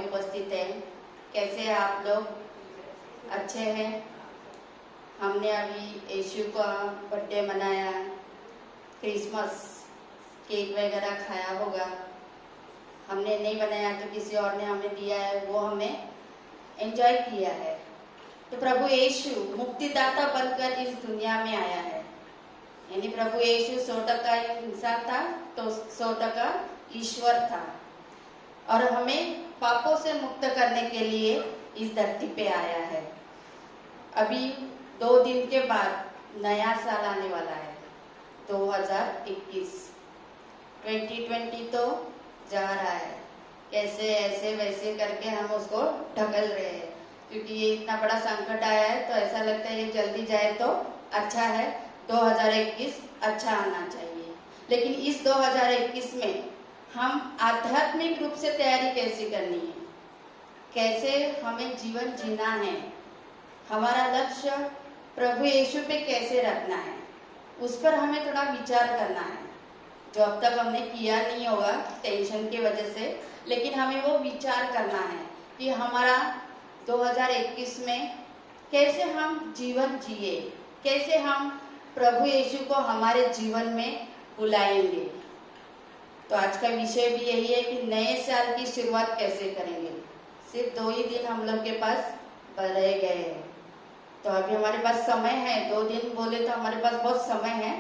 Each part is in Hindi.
उपस्थित हैं। कैसे हैं आप लोग? अच्छे हैं। हमने अभी यीशु का बर्थडे मनाया, क्रिसमस केक वगैरह खाया होगा। हमने नहीं बनाया तो किसी और ने हमें दिया है, वो हमें एंजॉय किया है। तो प्रभु यीशु मुक्तिदाता बनकर इस दुनिया में आया है। यानी प्रभु यीशु 100% इंसान था तो 100% ईश्वर था, और हमें पापों से मुक्त करने के लिए इस धरती पे आया है। अभी 2 दिन के बाद नया साल आने वाला है, 2021। 2020 तो जा रहा है, कैसे ऐसे वैसे करके हम उसको ढकल रहे हैं, क्योंकि ये इतना बड़ा संकट आया है तो ऐसा लगता है ये जल्दी जाए तो अच्छा है। 2021 अच्छा आना चाहिए। लेकिन इस 2021 में हम आध्यात्मिक रूप से तैयारी कैसे करनी है, कैसे हमें जीवन जीना है, हमारा लक्ष्य प्रभु यीशु पे कैसे रखना है, उस पर हमें थोड़ा विचार करना है, जो अब तक हमने किया नहीं होगा टेंशन की वजह से। लेकिन हमें वो विचार करना है कि हमारा 2021 में कैसे हम जीवन जिए, कैसे हम प्रभु यीशु को हमारे जीवन में बुलाएंगे। तो आज का विषय भी यही है कि नए साल की शुरुआत कैसे करेंगे। सिर्फ 2 ही दिन हम लोग के पास रह गए हैं, तो अभी हमारे पास समय है। 2 दिन बोले तो हमारे पास बहुत समय है।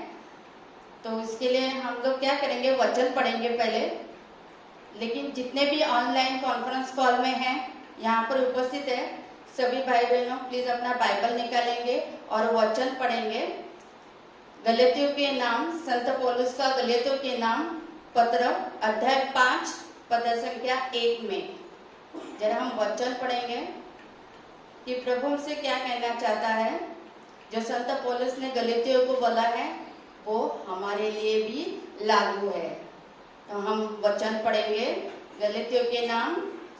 तो इसके लिए हम लोग क्या करेंगे, वचन पढ़ेंगे पहले। लेकिन जितने भी ऑनलाइन कॉन्फ्रेंस कॉल में हैं, यहाँ पर उपस्थित है सभी भाई बहनों, प्लीज अपना बाइबल निकालेंगे और वचन पढ़ेंगे। गलातियों के नाम, संत पौलुस का गलातियों के नाम पत्र अध्याय 5 पद संख्या 1 में जरा हम वचन पढ़ेंगे कि प्रभु हमसे क्या कहना चाहता है। जो संत पौलुस ने गलातियों को बोला है वो हमारे लिए भी लागू है। तो हम वचन पढ़ेंगे। गलातियों के नाम,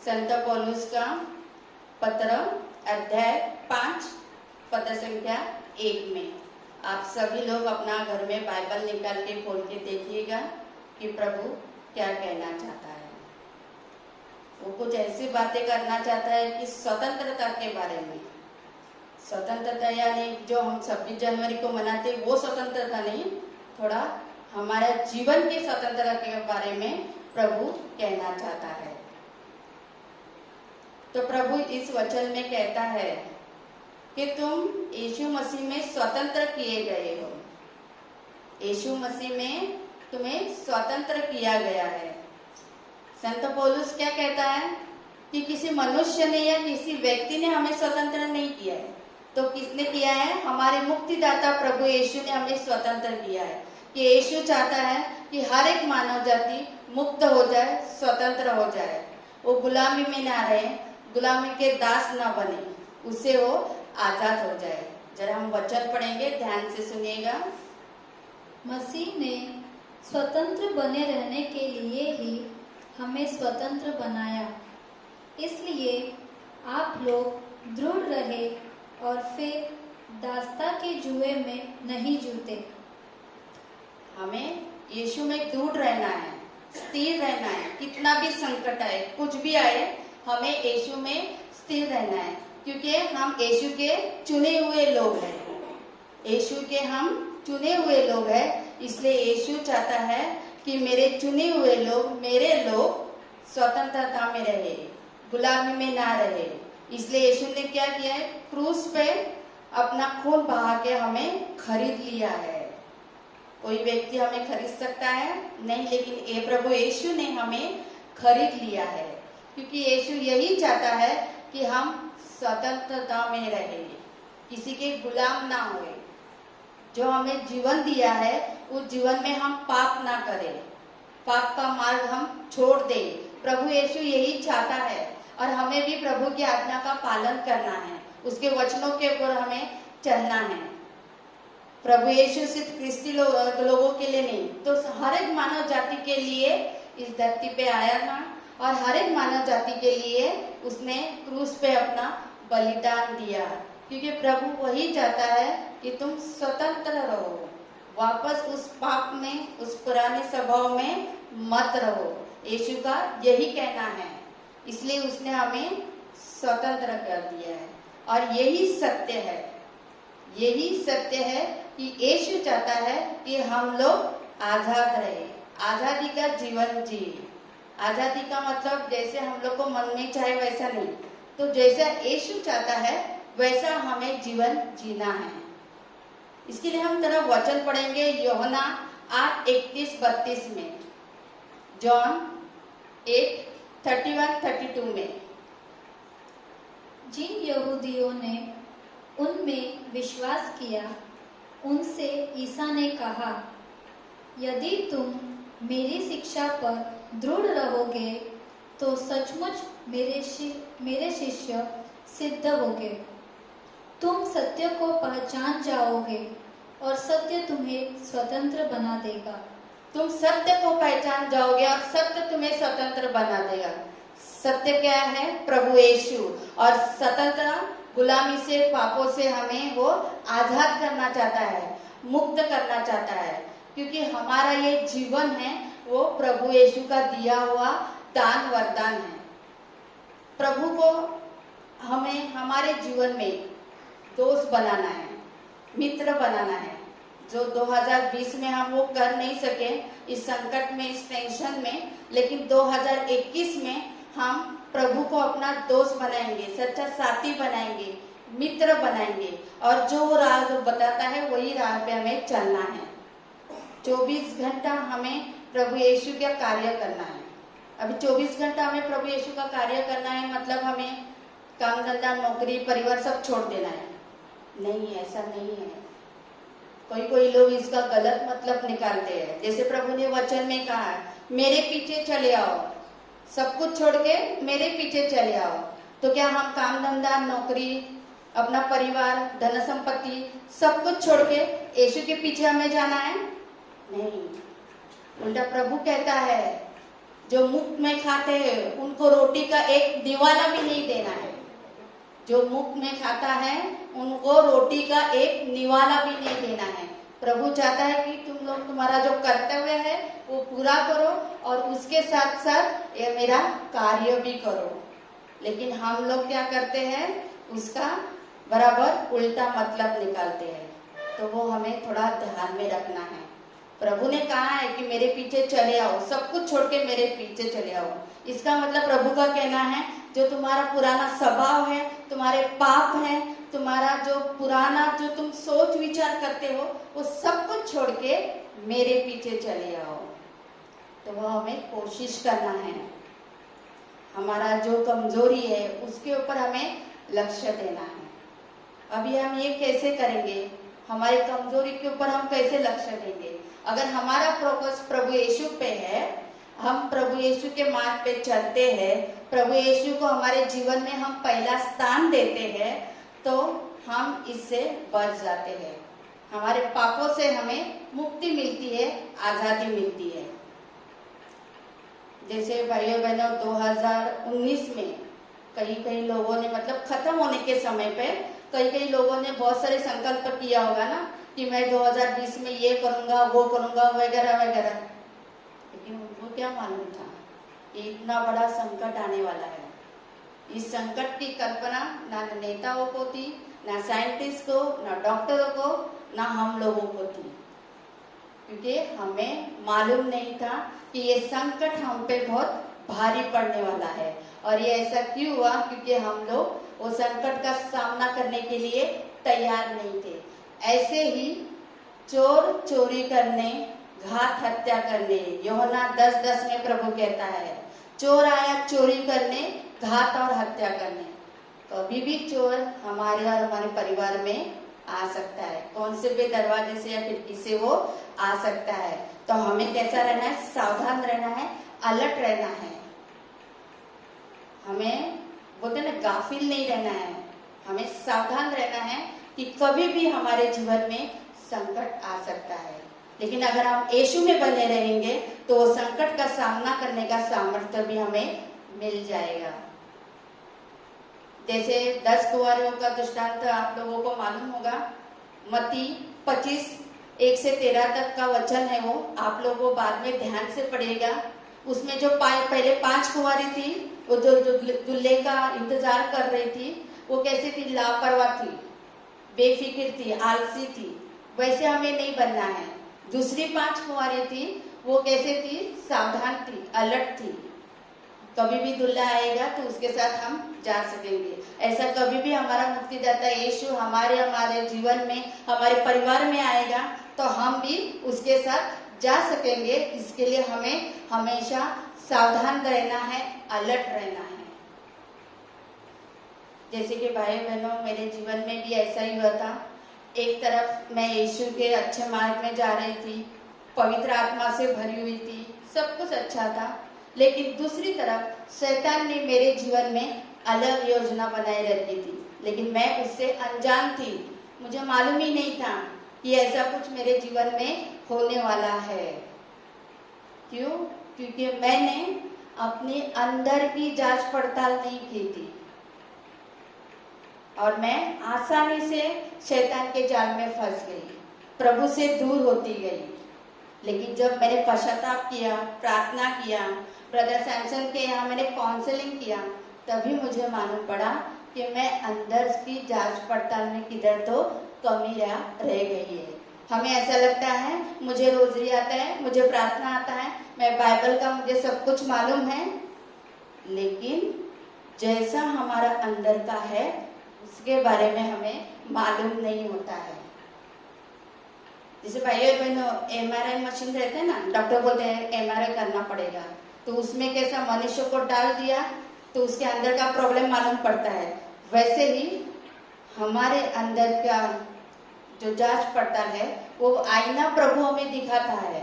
संत पौलुस का पत्र अध्याय 5 पद संख्या 1 में। आप सभी लोग अपना घर में बाइबल निकाल के खोल के देखिएगा कि प्रभु क्या कहना चाहता है। वो कुछ ऐसी बातें करना चाहता है कि स्वतंत्रता के बारे में। स्वतंत्रता यानी जो हम 26 जनवरी को मनाते हैं वो स्वतंत्रता नहीं, थोड़ा हमारे जीवन की स्वतंत्रता के बारे में प्रभु कहना चाहता है। तो प्रभु इस वचन में कहता है कि तुम यीशु मसीह में स्वतंत्र किए गए हो। यीशु मसीह में तुम्हें स्वतंत्र किया गया है। संत पौलुस क्या कहता है कि किसी मनुष्य ने या किसी व्यक्ति ने हमें स्वतंत्र नहीं किया है, तो किसने किया है? हमारे मुक्तिदाता प्रभु यीशु ने हमें स्वतंत्र किया है। कि यीशु चाहता है कि हर एक मानव जाति मुक्त हो जाए, स्वतंत्र हो जाए, वो गुलामी में ना रहे, गुलामी के दास ना बने, उससे वो आजाद हो जाए। जरा हम वचन पढ़ेंगे, ध्यान से सुनिएगा। मसीह ने स्वतंत्र बने रहने के लिए ही हमें स्वतंत्र बनाया। इसलिए आप लोग दृढ़ रहे और फिर दासता के जुए में नहीं जूते। हमें यीशु में दृढ़ रहना है, स्थिर रहना है। कितना भी संकट आए, कुछ भी आए, हमें यीशु में स्थिर रहना है, क्योंकि हम यीशु के चुने हुए लोग हैं। यीशु के हम चुने हुए लोग हैं। इसलिए यीशु चाहता है कि मेरे चुने हुए लोग, मेरे लोग स्वतंत्रता में रहे, गुलामी में ना रहे। इसलिए यीशु ने क्या किया है? क्रूस पे अपना खून बहा के हमें खरीद लिया है। कोई व्यक्ति हमें खरीद सकता है? नहीं, लेकिन ये प्रभु यीशु ने हमें खरीद लिया है, क्योंकि यीशु यही चाहता है कि हम स्वतंत्रता में रहें, किसी के गुलाम ना होए। जो हमें जीवन दिया है उस जीवन में हम पाप ना करें, पाप का मार्ग हम छोड़ दें। प्रभु यीशु यही चाहता है, और हमें भी प्रभु की आज्ञा का पालन करना है, उसके वचनों के ऊपर हमें चलना है। प्रभु यीशु सिर्फ ख्रिस्ती लोगों के लिए नहीं, तो हर एक मानव जाति के लिए इस धरती पे आया था, और हर एक मानव जाति के लिए उसने क्रूस पे अपना बलिदान दिया, क्योंकि प्रभु वही चाहता है कि तुम स्वतंत्र रहो, वापस उस पाप में, उस पुराने स्वभाव में मत रहो। यीशु का यही कहना है। इसलिए उसने हमें स्वतंत्र कर दिया है। और यही सत्य है, यही सत्य है कि यीशु चाहता है कि हम लोग आजाद रहे, आजादी का जीवन जिए। आजादी का मतलब जैसे हम लोग को मन में चाहे वैसा नहीं, तो जैसा यीशु चाहता है वैसा हमें जीवन जीना है। इसके लिए हम थोड़ा वचन पढ़ेंगे यूहन्ना 8:31-32 में, जॉन 8:31-32 में। जिन यहूदियों ने उनमें विश्वास किया उनसे ईसा ने कहा, यदि तुम मेरी शिक्षा पर दृढ़ रहोगे तो सचमुच मेरे शिष्य सिद्ध होगे। तुम सत्य को पहचान जाओगे और सत्य तुम्हें स्वतंत्र बना देगा। तुम सत्य को पहचान जाओगे और सत्य तुम्हें स्वतंत्र बना देगा। सत्य क्या है? प्रभु यीशु। और स्वतंत्र गुलामी से, पापों से हमें वो आजाद करना चाहता है, मुक्त करना चाहता है, क्योंकि हमारा ये जीवन है वो प्रभु यीशु का दिया हुआ दान वरदान है। प्रभु को हमें हमारे जीवन में दोस्त बनाना है, मित्र बनाना है, जो 2020 में हम वो कर नहीं सके इस संकट में, इस टेंशन में, लेकिन 2021 में हम प्रभु को अपना दोस्त बनाएंगे, सच्चा साथी बनाएंगे, मित्र बनाएंगे, और जो राह जो बताता है वही राह पे हमें चलना है। 24 घंटा हमें प्रभु यीशु का कार्य करना है। अभी 24 घंटा हमें प्रभु यीशु का कार्य करना है, मतलब हमें काम धंधा, नौकरी, परिवार सब छोड़ देना है? नहीं, ऐसा नहीं है। कोई लोग इसका गलत मतलब निकालते हैं। जैसे प्रभु ने वचन में कहा है, मेरे पीछे चले आओ, सब कुछ छोड़ के मेरे पीछे चले आओ। तो क्या हम काम धंधा, नौकरी, अपना परिवार, धन संपत्ति सब कुछ छोड़ के यीशु के पीछे हमें जाना है? नहीं, उल्टा प्रभु कहता है जो मुफ्त में खाते हैं उनको रोटी का एक निवाला भी नहीं देना है। जो मुफ्त में खाता है उनको रोटी का एक निवाला भी नहीं देना है। प्रभु चाहता है कि तुम लोग तुम्हारा जो कर्तव्य है वो पूरा करो और उसके साथ साथ ये मेरा कार्य भी करो। लेकिन हम लोग क्या करते हैं, उसका बराबर उल्टा मतलब निकालते हैं। तो वो हमें थोड़ा ध्यान में रखना है। प्रभु ने कहा है कि मेरे पीछे चले आओ, सब कुछ छोड़ के मेरे पीछे चले आओ। इसका मतलब प्रभु का कहना है जो तुम्हारा पुराना स्वभाव है, तुम्हारे पाप है, तुम्हारा जो पुराना जो तुम सोच विचार करते हो, वो सब कुछ छोड़ के मेरे पीछे चले आओ। तो वो हमें कोशिश करना है। हमारा जो कमजोरी है उसके ऊपर हमें लक्ष्य देना है। अभी हम ये कैसे करेंगे? हमारी कमजोरी के ऊपर हम कैसे लक्ष्य देंगे? अगर हमारा फोकस प्रभु यीशु पे है, हम प्रभु यीशु के मार्ग पे चलते हैं, प्रभु यीशु को हमारे जीवन में हम पहला स्थान देते हैं, तो हम इससे बच जाते हैं। हमारे पापों से हमें मुक्ति मिलती है, आजादी मिलती है। जैसे भाइयों बहनों 2019 में कई लोगों ने, मतलब खत्म होने के समय पे कई लोगों ने बहुत सारे संकल्प किया होगा ना कि मैं 2020 में ये करूंगा, वो करूंगा, वगैरह वगैरह। लेकिन उनको क्या मालूम था कि इतना बड़ा संकट आने वाला है। इस संकट की कल्पना ना नेताओं को थी, ना साइंटिस्ट को, ना डॉक्टरों को, ना हम लोगों को थी, क्योंकि हमें मालूम नहीं था कि ये संकट हम पे बहुत भारी पड़ने वाला है। और ये ऐसा क्यों हुआ? क्योंकि हम लोग वो संकट का सामना करने के लिए तैयार नहीं थे। ऐसे ही चोर चोरी करने, घात हत्या करने, यूहन्ना 10:10 में प्रभु कहता है चोर आया चोरी करने, घात और हत्या करने। कभी भी चोर हमारे और हमारे परिवार में आ सकता है, कौन से भी दरवाजे से या खिड़की से वो आ सकता है। तो हमें कैसा रहना है? सावधान रहना है, अलर्ट रहना है। हमें बोलते ना, गाफिल नहीं रहना है, हमें सावधान रहना है कि कभी भी हमारे जीवन में संकट आ सकता है। लेकिन अगर हम यीशु में बने रहेंगे तो वो संकट का सामना करने का सामर्थ्य भी हमें मिल जाएगा। जैसे 10 कुंवारियों का दृष्टांत आप लोगों को मालूम होगा। मत्ती 25:1 से 13 तक का वचन है, वो आप लोगों को बाद में ध्यान से पढ़ेगा। उसमें जो पहले 5 कुंवारी थी, वो जो दूल्हे का इंतजार कर रही थी, वो कैसी थी? लापरवाह थी, बेफिक्र थी, आलसी थी। वैसे हमें नहीं बनना है। दूसरी 5 कुंवारी थी, वो कैसे थी? सावधान थी, अलर्ट थी। कभी भी दूल्हा आएगा तो उसके साथ हम जा सकेंगे। ऐसा कभी भी हमारा मुक्तिदाता यीशु हमारे जीवन में, हमारे परिवार में आएगा तो हम भी उसके साथ जा सकेंगे। इसके लिए हमें हमेशा सावधान रहना है, अलर्ट रहना है। जैसे कि भाई बहनों, मेरे जीवन में भी ऐसा ही हुआ था। एक तरफ मैं यीशु के अच्छे मार्ग में जा रही थी, पवित्र आत्मा से भरी हुई थी, सब कुछ अच्छा था। लेकिन दूसरी तरफ शैतान ने मेरे जीवन में अलग योजना बनाई रहती थी, लेकिन मैं उससे अनजान थी। मुझे मालूम ही नहीं था कि ऐसा कुछ मेरे जीवन में होने वाला है। क्यों? क्योंकि मैंने अपने अंदर की जांच पड़ताल नहीं की थी और मैं आसानी से शैतान के जाल में फंस गई, प्रभु से दूर होती गई। लेकिन जब मैंने पश्चाताप किया, प्रार्थना किया, ब्रदर सैमसन के यहाँ मैंने काउंसलिंग किया, तभी मुझे मालूम पड़ा कि मैं अंदर की जांच पड़ताल में किधर तो कमी रह गई है। हमें ऐसा लगता है मुझे रोजरी आता है, मुझे प्रार्थना आता है, मैं बाइबल का मुझे सब कुछ मालूम है, लेकिन जैसा हमारा अंदर का है उसके बारे में हमें मालूम नहीं होता है। जैसे भाइयों बहनों, MRI मशीन रहते हैं ना, डॉक्टर बोलते हैं MRI करना पड़ेगा, तो उसमें कैसा मनुष्य को डाल दिया तो उसके अंदर का प्रॉब्लम मालूम पड़ता है। वैसे ही हमारे अंदर का जो जांच पड़ताल है वो आईना प्रभु हमें दिखाता है,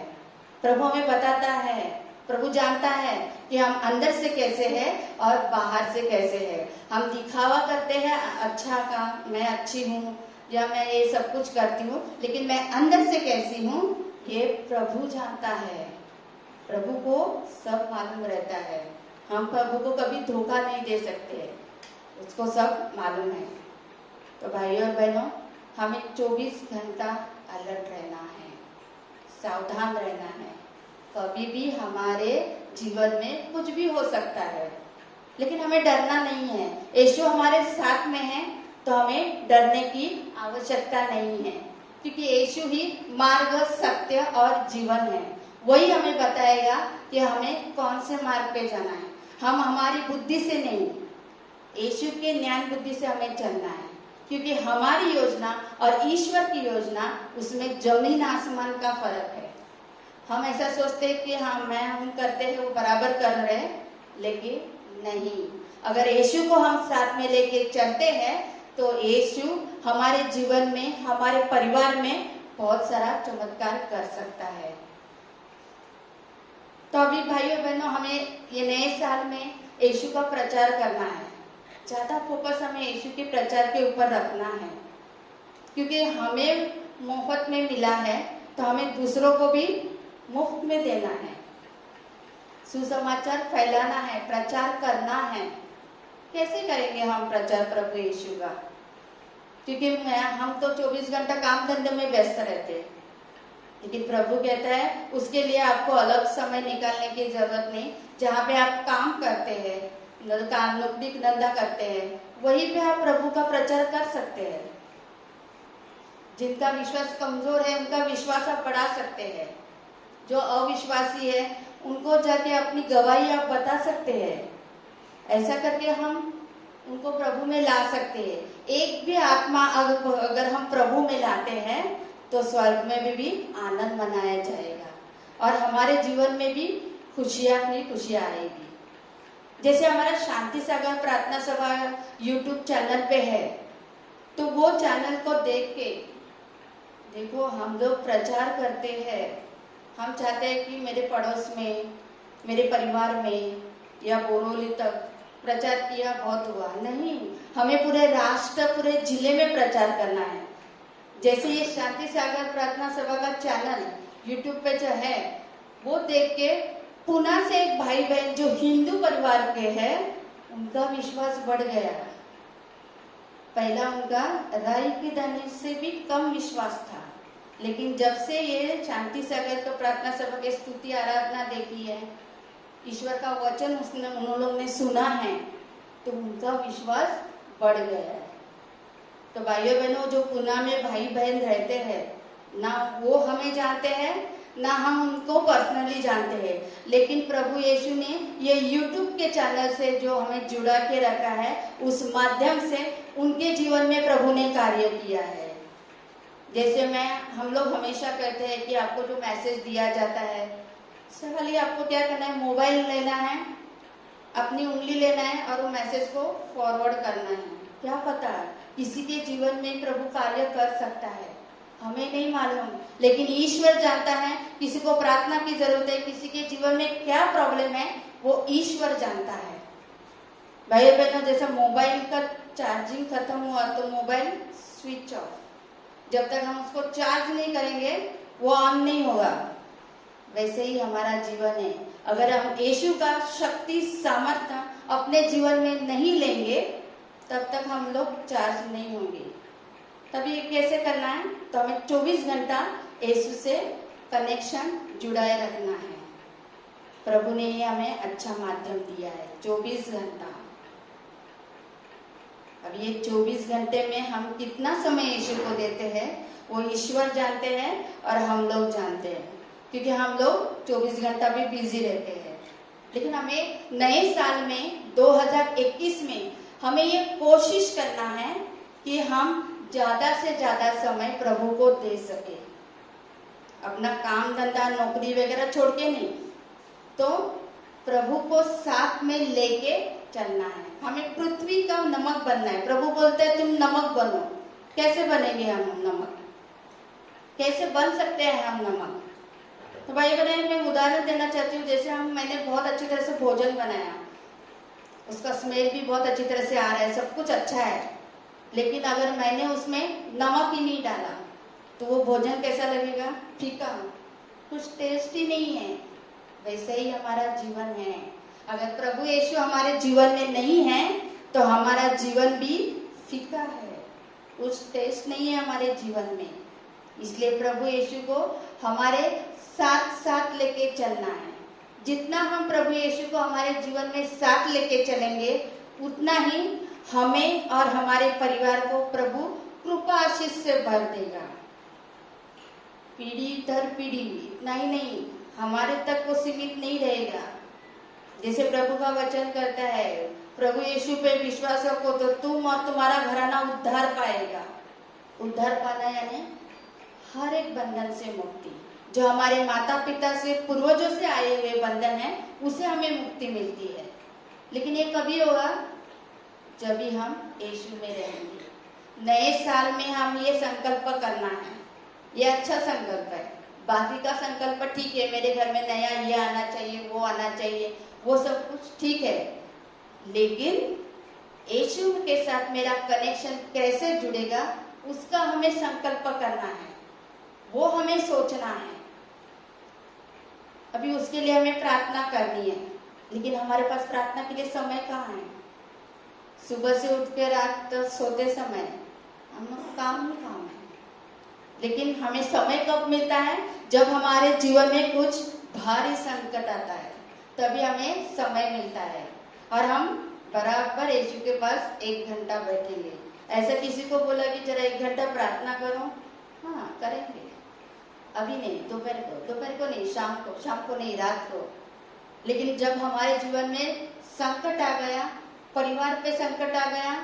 प्रभु हमें बताता है, प्रभु जानता है कि हम अंदर से कैसे हैं और बाहर से कैसे हैं। हम दिखावा करते हैं अच्छा का, मैं अच्छी हूँ या मैं ये सब कुछ करती हूँ, लेकिन मैं अंदर से कैसी हूँ ये प्रभु जानता है। प्रभु को सब मालूम रहता है। हम प्रभु को कभी धोखा नहीं दे सकते, उसको सब मालूम है। तो भाइयों और बहनों, हमें 24 घंटा अलर्ट रहना है, सावधान रहना है। कभी भी हमारे जीवन में कुछ भी हो सकता है, लेकिन हमें डरना नहीं है। यीशु हमारे साथ में है तो हमें डरने की आवश्यकता नहीं है, क्योंकि यीशु ही मार्ग, सत्य और जीवन है। वही हमें बताएगा कि हमें कौन से मार्ग पे जाना है। हम हमारी बुद्धि से नहीं, यीशु के ज्ञान बुद्धि से हमें चलना है, क्योंकि हमारी योजना और ईश्वर की योजना, उसमें जमीन आसमान का फर्क है। हम ऐसा सोचते हैं कि हम करते हैं वो बराबर कर रहे हैं, लेकिन नहीं। अगर यीशु को हम साथ में लेके चलते हैं तो यीशु हमारे जीवन में, हमारे परिवार में बहुत सारा चमत्कार कर सकता है। तो अभी भाइयों बहनों, हमें ये नए साल में यीशु का प्रचार करना है। ज्यादा फोकस हमें यीशु के प्रचार के ऊपर रखना है, क्योंकि हमें मुफ्त में मिला है तो हमें दूसरों को भी मुफ्त में देना है। सुसमाचार फैलाना है, प्रचार करना है। कैसे करेंगे हम प्रचार प्रभु यीशु का? क्योंकि हम तो 24 घंटा काम धंधे में व्यस्त रहते हैं, लेकिन प्रभु कहता है उसके लिए आपको अलग समय निकालने की जरूरत नहीं। जहाँ पे आप काम करते हैं, नौकरी धंधा करते हैं, वहीं पे आप प्रभु का प्रचार कर सकते हैं। जिनका विश्वास कमजोर है उनका विश्वास आप बढ़ा सकते हैं। जो अविश्वासी है उनको जाके अपनी गवाही आप बता सकते हैं। ऐसा करके हम उनको प्रभु में ला सकते हैं। एक भी आत्मा अगर हम प्रभु में लाते हैं तो स्वर्ग में भी आनंद मनाया जाएगा और हमारे जीवन में भी खुशियां ही खुशियां आएगी। जैसे हमारा शांति सागर प्रार्थना सभा YouTube चैनल पे है, तो वो चैनल को देख के देखो, हम लोग प्रचार करते हैं। हम चाहते हैं कि मेरे पड़ोस में, मेरे परिवार में या बोरोली तक प्रचार किया, बहुत हुआ नहीं, हमें पूरे राष्ट्र, पूरे जिले में प्रचार करना है। जैसे ये शांति सागर प्रार्थना सभा का चैनल YouTube पे जो है, वो देख के पुणे से एक भाई बहन जो हिंदू परिवार के हैं, उनका विश्वास बढ़ गया। पहला उनका राई के दाने से भी कम विश्वास था, लेकिन जब से ये शांति सागर को प्रार्थना सभा की स्तुति आराधना देखी है, ईश्वर का वचन उन लोगों ने सुना है, तो उनका विश्वास बढ़ गया है। तो भाइयों बहनों, जो पुणे में भाई बहन रहते हैं, ना वो हमें जानते हैं, ना हम उनको पर्सनली जानते हैं, लेकिन प्रभु यीशु ने ये YouTube के चैनल से जो हमें जुड़ा के रखा है, उस माध्यम से उनके जीवन में प्रभु ने कार्य किया है। जैसे हम लोग हमेशा कहते हैं कि आपको जो मैसेज दिया जाता है, खाली आपको क्या करना है, मोबाइल लेना है, अपनी उंगली लेना है और वो मैसेज को फॉरवर्ड करना है। क्या पता किसी के जीवन में प्रभु कार्य कर सकता है, हमें नहीं मालूम, लेकिन ईश्वर जानता है। किसी को प्रार्थना की जरूरत है, किसी के जीवन में क्या प्रॉब्लम है, वो ईश्वर जानता है। भाई बहनों, जैसे मोबाइल का चार्जिंग खत्म हुआ तो मोबाइल स्विच ऑफ, जब तक हम उसको चार्ज नहीं करेंगे वो ऑन नहीं होगा। वैसे ही हमारा जीवन है, अगर हम यीशु का शक्ति सामर्थ्य अपने जीवन में नहीं लेंगे, तब तक हम लोग चार्ज नहीं होंगे। तब ये कैसे करना है, तो हमें 24 घंटा यीशु से कनेक्शन जुड़ाए रखना है। प्रभु ने ये हमें अच्छा माध्यम दिया है, 24 घंटा। अब ये 24 घंटे में हम कितना समय यीशु को देते हैं, वो ईश्वर जानते हैं और हम लोग जानते हैं, क्योंकि हम लोग 24 घंटा भी बिजी रहते हैं। लेकिन हमें नए साल में 2021 में हमें ये कोशिश करना है कि हम ज्यादा से ज्यादा समय प्रभु को दे सके। अपना काम धंधा नौकरी वगैरह छोड़ के नहीं, तो प्रभु को साथ में लेके चलना है। हमें पृथ्वी का नमक बनना है। प्रभु बोलते हैं तुम नमक बनो। कैसे बनेंगे हम नमक, कैसे बन सकते हैं हम नमक? तो भाई बहन, मैं उदाहरण देना चाहती हूँ। जैसे मैंने बहुत अच्छी तरह से भोजन बनाया, उसका स्मेल भी बहुत अच्छी तरह से आ रहा है, सब कुछ अच्छा है, लेकिन अगर मैंने उसमें नमक ही नहीं डाला तो वो भोजन कैसा लगेगा? फीका, कुछ टेस्ट ही नहीं है। वैसे ही हमारा जीवन है। अगर प्रभु यीशु हमारे जीवन में नहीं है तो हमारा जीवन भी फीका है, कुछ टेस्ट नहीं है हमारे जीवन में। इसलिए प्रभु यीशु को हमारे साथ साथ लेके चलना है। जितना हम प्रभु यीशु को हमारे जीवन में साथ लेके चलेंगे, उतना ही हमें और हमारे परिवार को प्रभु कृपा आशीष से भर देगा। पीढ़ी दर पीढ़ी, इतना ही नहीं, हमारे तक वो सीमित नहीं रहेगा। जैसे प्रभु का वचन करता है, प्रभु यीशु पे विश्वास रखो तो तुम और तुम्हारा घराना उद्धार पाएगा। उद्धार पाना यानी हर एक बंधन से मुक्ति। जो हमारे माता पिता से, पूर्वजों से आए हुए बंधन है, उसे हमें मुक्ति मिलती है। लेकिन ये कभी होगा? जब भी हम यीशु में रहेंगे। नए साल में हम ये संकल्प करना है, ये अच्छा संकल्प है। बाकी का संकल्प ठीक है, मेरे घर में नया ये आना चाहिए, वो आना चाहिए, वो सब कुछ ठीक है, लेकिन यीशु के साथ मेरा कनेक्शन कैसे जुड़ेगा, उसका हमें संकल्प करना है, वो हमें सोचना है। अभी उसके लिए हमें प्रार्थना करनी है, लेकिन हमारे पास प्रार्थना के लिए समय कहाँ है? सुबह से उठ के रात तक सोते समय हम लोग काम ही काम है। लेकिन हमें समय कब मिलता है? जब हमारे जीवन में कुछ भारी संकट आता है, तभी हमें समय मिलता है और हम बराबर यीशु के पास 1 घंटा बैठेंगे। ऐसा किसी को बोला कि जरा 1 घंटा प्रार्थना करो, हाँ करेंगे, अभी नहीं, दोपहर को नहीं, शाम को नहीं, रात को। लेकिन जब हमारे जीवन में संकट आ गया, परिवार पे संकट आ गया,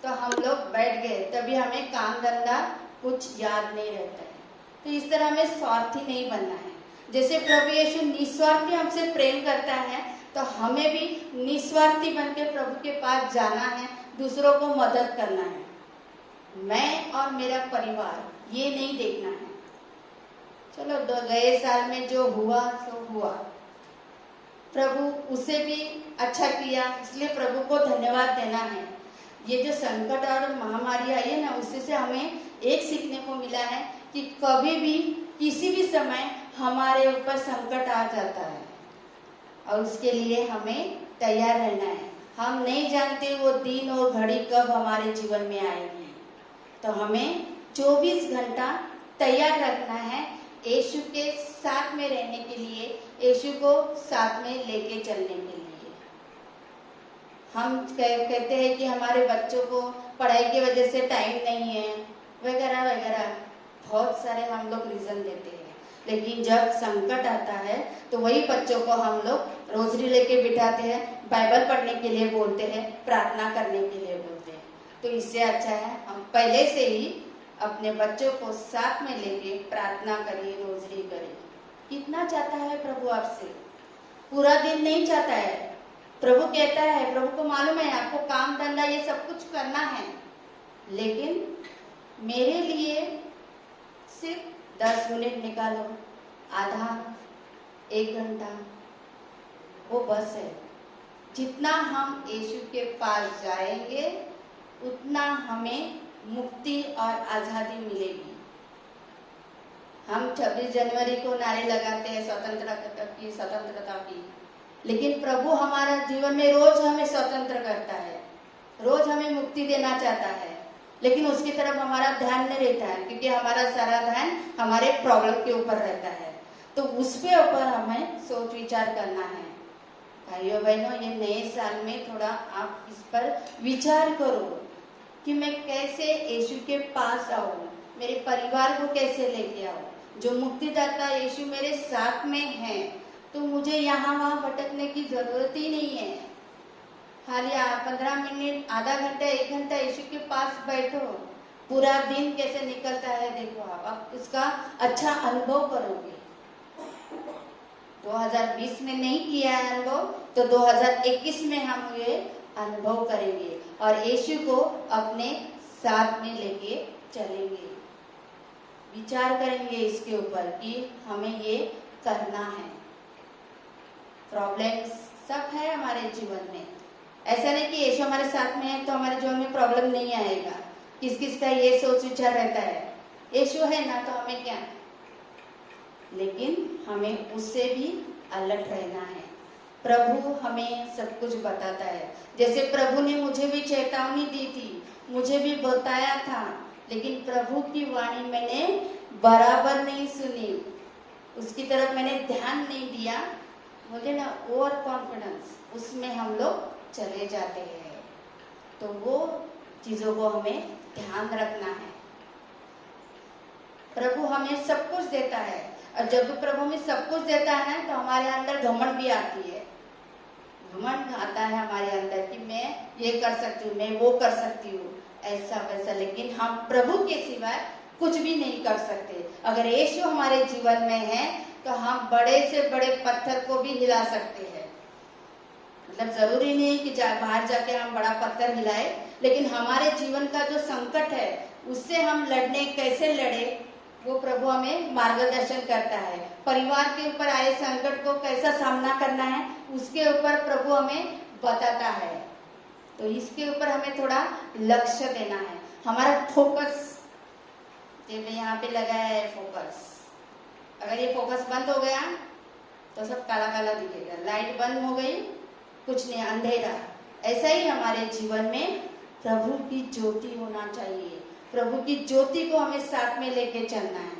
तो हम लोग बैठ गए, तभी हमें काम धंधा कुछ याद नहीं रहता है। तो इस तरह हमें स्वार्थी नहीं बनना है। जैसे प्रभु यीशु निस्वार्थी हमसे प्रेम करता है, तो हमें भी निस्वार्थी बन के प्रभु के पास जाना है, दूसरों को मदद करना है। मैं और मेरा परिवार ये नहीं देखना है, चलो गए साल में जो हुआ सो हुआ, प्रभु उसे भी अच्छा किया, इसलिए प्रभु को धन्यवाद देना है। ये जो संकट और महामारी आई है ना, उससे से हमें एक सीखने को मिला है कि कभी भी किसी भी समय हमारे ऊपर संकट आ जाता है और उसके लिए हमें तैयार रहना है। हम नहीं जानते वो दिन वो घड़ी कब हमारे जीवन में आएगी, तो हमें 24 घंटा तैयार रखना है यीशु के साथ में रहने के लिए, यीशु को साथ में लेके चलने के लिए। हम कहते हैं कि हमारे बच्चों को पढ़ाई की वजह से टाइम नहीं है, वगैरह वगैरह बहुत सारे हम लोग रीजन देते हैं। लेकिन जब संकट आता है तो वही बच्चों को हम लोग रोजरी लेके बिठाते हैं, बाइबल पढ़ने के लिए बोलते हैं, प्रार्थना करने के लिए बोलते हैं। तो इससे अच्छा है हम पहले से ही अपने बच्चों को साथ में लेके प्रार्थना करिए, रोजरी करिए। कितना चाहता है प्रभु आपसे? पूरा दिन नहीं चाहता है। प्रभु कहता है, प्रभु को मालूम है आपको काम धंधा ये सब कुछ करना है, लेकिन मेरे लिए सिर्फ 10 मिनट निकालो, आधा 1 घंटा, वो बस है। जितना हम यीशु के पास जाएंगे उतना हमें मुक्ति और आजादी मिलेगी। हम 26 जनवरी को नारे लगाते हैं स्वतंत्रता की, लेकिन प्रभु हमारा जीवन में रोज हमें स्वतंत्र करता है, रोज हमें मुक्ति देना चाहता है, लेकिन उसकी तरफ हमारा ध्यान नहीं रहता है, क्योंकि हमारा सारा ध्यान हमारे प्रॉब्लम के ऊपर रहता है। तो उस पे ऊपर हमें सोच विचार करना है। भाइयों बहनों, ये नए साल में थोड़ा आप इस पर विचार करो कि मैं कैसे यीशु के पास आऊं, मेरे परिवार को कैसे लेके आऊं। जो मुक्तिदाता यीशु मेरे साथ में है, तो मुझे यहाँ वहाँ भटकने की जरूरत ही नहीं है। खाली 15 मिनट, आधा घंटा, 1 घंटा यीशु के पास बैठो, पूरा दिन कैसे निकलता है देखो आप उसका अच्छा अनुभव करोगे। 2020 में नहीं किया है अनुभव, तो 2021 में हम ये अनुभव करेंगे और यीशु को अपने साथ में लेके चलेंगे। विचार करेंगे इसके ऊपर कि हमें ये करना है। प्रॉब्लम्स सब है हमारे जीवन में, ऐसा नहीं कि यीशु हमारे साथ में है तो हमारे जीवन में प्रॉब्लम नहीं आएगा। किस किस का ये सोच विचार रहता है, यीशु है ना तो हमें क्या, लेकिन हमें उससे भी अलर्ट रहना है। प्रभु हमें सब कुछ बताता है। जैसे प्रभु ने मुझे भी चेतावनी दी थी, मुझे भी बताया था, लेकिन प्रभु की वाणी मैंने बराबर नहीं सुनी, उसकी तरफ मैंने ध्यान नहीं दिया। मुझे ना ओवर कॉन्फिडेंस, उसमें हम लोग चले जाते हैं। तो वो चीजों को हमें ध्यान रखना है। प्रभु हमें सब कुछ देता है, और जब प्रभु हमें सब कुछ देता है ना, तो हमारे अंदर घमंड भी आती है। घमंड आता है हमारे अंदर कि मैं ये कर सकती हूँ, मैं वो कर सकती हूँ, ऐसा वैसा। लेकिन हम प्रभु के सिवाय कुछ भी नहीं कर सकते। अगर यीशु हमारे जीवन में है तो हम बड़े से बड़े पत्थर को भी हिला सकते हैं। मतलब जरूरी नहीं है कि बाहर जाके हम बड़ा पत्थर हिलाए, लेकिन हमारे जीवन का जो संकट है उससे हम लड़ने, कैसे लड़े, वो प्रभु हमें मार्गदर्शन करता है। परिवार के ऊपर आए संकट को कैसा सामना करना है, उसके ऊपर प्रभु हमें बताता है। तो इसके ऊपर हमें थोड़ा लक्ष्य देना है। हमारा फोकस, जैसे यहाँ पे लगाया है फोकस, अगर ये फोकस बंद हो गया तो सब काला काला दिखेगा। लाइट बंद हो गई, कुछ नहीं, अंधेरा। ऐसा ही हमारे जीवन में प्रभु की ज्योति होना चाहिए। प्रभु की ज्योति को हमें साथ में लेके चलना है।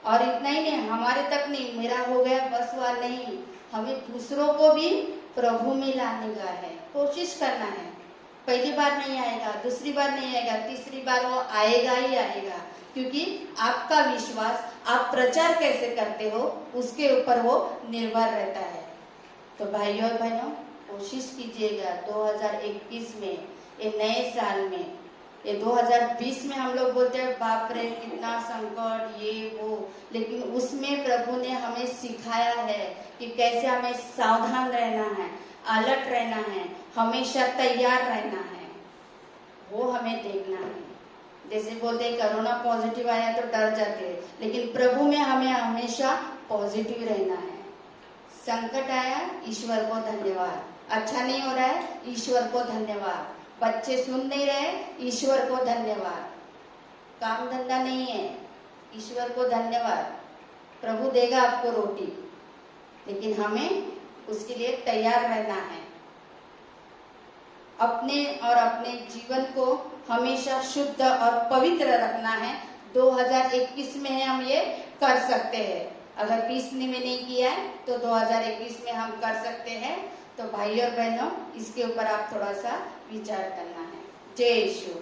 और इतना ही नहीं, हमारे तक नहीं, मेरा हो गया बस हुआ नहीं, हमें दूसरों को भी प्रभु में लाने का है, कोशिश करना है। पहली बार नहीं आएगा, दूसरी बार नहीं आएगा, तीसरी बार वो आएगा ही आएगा, क्योंकि आपका विश्वास, आप प्रचार कैसे करते हो उसके ऊपर वो निर्भर रहता है। तो भाइयों और बहनों, कोशिश कीजिएगा 2021 में, ये नए साल में, ये 2020 में हम लोग बोलते हैं बाप रे कितना संकट ये वो, लेकिन उसमें प्रभु ने हमें सिखाया है कि कैसे हमें सावधान रहना है, अलर्ट रहना है, हमेशा तैयार रहना है, वो हमें देखना है। जैसे बोलते हैं कोरोना पॉजिटिव आया तो डर जाते हैं, लेकिन प्रभु में हमें हमेशा पॉजिटिव रहना है। संकट आया, ईश्वर को धन्यवाद। अच्छा नहीं हो रहा है, ईश्वर को धन्यवाद। बच्चे सुन नहीं रहे, ईश्वर को धन्यवाद। काम धंधा नहीं है, ईश्वर को धन्यवाद। प्रभु देगा आपको रोटी, लेकिन हमें उसके लिए तैयार रहना है। अपने और अपने जीवन को हमेशा शुद्ध और पवित्र रखना है। 2021 में हम ये कर सकते हैं। अगर 20 में नहीं किया है तो 2021 में हम कर सकते हैं। तो भाई और बहनों, इसके ऊपर आप थोड़ा सा विचार करना है। जय यीशु।